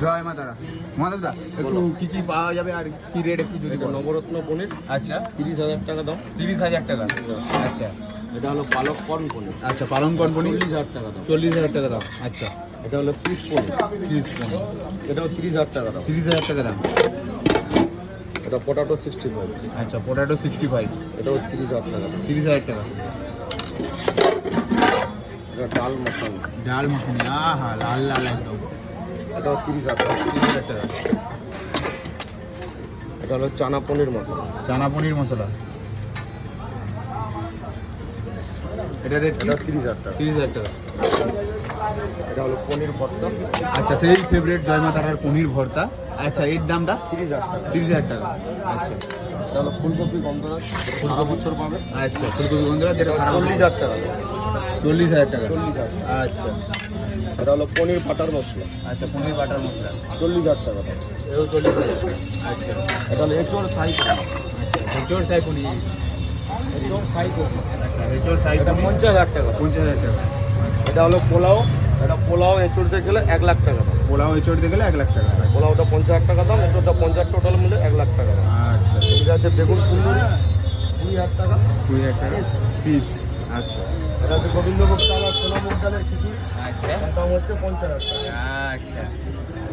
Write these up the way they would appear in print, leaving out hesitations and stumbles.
জয় মা তারা। মাধবদা একটু কি কি পাওয়া যাবে আর কি রেট একটু যদি বলো। নবরত্ন পনির আচ্ছা 30,000 টাকা দাম। 30,000 টাকা। আচ্ছা এটা হলো পালক কর্ন পনির। আচ্ছা পালং কর্ন পনির 40,000 টাকা দাম। 40,000 টাকা দাম। আচ্ছা এটা হলো পিস পনির। 30 পনির এটাও 30,000 টাকা দাম। 30,000 টাকা দাম। এটা পটাটো 65। আচ্ছা পটাটো 65 এটাও 30,000 টাকা দাম। 30,000 টাকা। এটা ডাল মশলা। ডাল মাখানি আহা লাল লাল একদম। এটাও 30,000 টাকা। 30,000 টাকা। এটা হলো চানা পনির মশলা। চানা পনির মশলা এটা রেট এটা 30,000 টাকা। 30,000 টাকা। এটা হলো পনির ভর্তা। আচ্ছা সেই ফেভারিট জয় মা তারার পনির ভর্তা। আচ্ছা এর দামটা 30,000 টাকা। 30,000 টাকা। আচ্ছা এটা হলো ফুলকপি গন্ধরাজ। সারা বছর পাবে। আচ্ছা ফুলকপি বন্ধুরা যেটা সারা 40,000 টাকা দাম। 40,000 টাকা। 40,000। আচ্ছা এটা হলো পনির বাটার মশলা। আচ্ছা পনির বাটার মশলা 40,000 টাকা দাম। এও 40,000। আচ্ছা এটা হলো এঁচোড় সাই পনির। হেচোর সাই পনির। এঁচোড় সাই পনির। আচ্ছা হেচোর সাই এটা পনির 50,000 টাকা দাম। 50,000 টাকা। এটা হলো পোলাও। এটা পোলাও এঁচোড়তে গেলে 1 লাখ টাকা দাম। পোলাও হেচোর দিয়ে গেলে 1 লাখ টাকা। আচ্ছা পোলাওটা 50,000 টাকা দাম, এঁচোড়টা 50 টোটাল মিলে 1 লাখ টাকা দাম। আচ্ছা এটা আছে বেগুন সুন্দরী 20,000 টাকা। 20,000 টাকা পিস। আচ্ছা এটা আছে গোবিন্দভোগ চাল আর সোনা মুগ ডালের খিচুড়ি। আচ্ছা এর দাম হচ্ছে 50,000 টাকা। আচ্ছা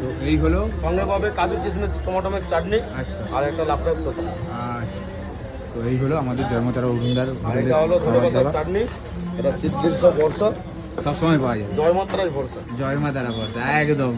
তো এই হলো। সঙ্গে পাবে কাজু কিশমিশ টমেটোমের চাটনি আচ্ছা আর একটা লাফটার সবজি। আচ্ছা তো এই হলো আমাদের জন্মতারা অরুণদার আর এটা হলো ধনেপাতার চাটনি। এটা শীত গ্রীষ্ম বর্ষা সবসময় পাওয়া যায়। জয় মাত্রায় ভরসা। জয় মা তারা ভরসা একদম।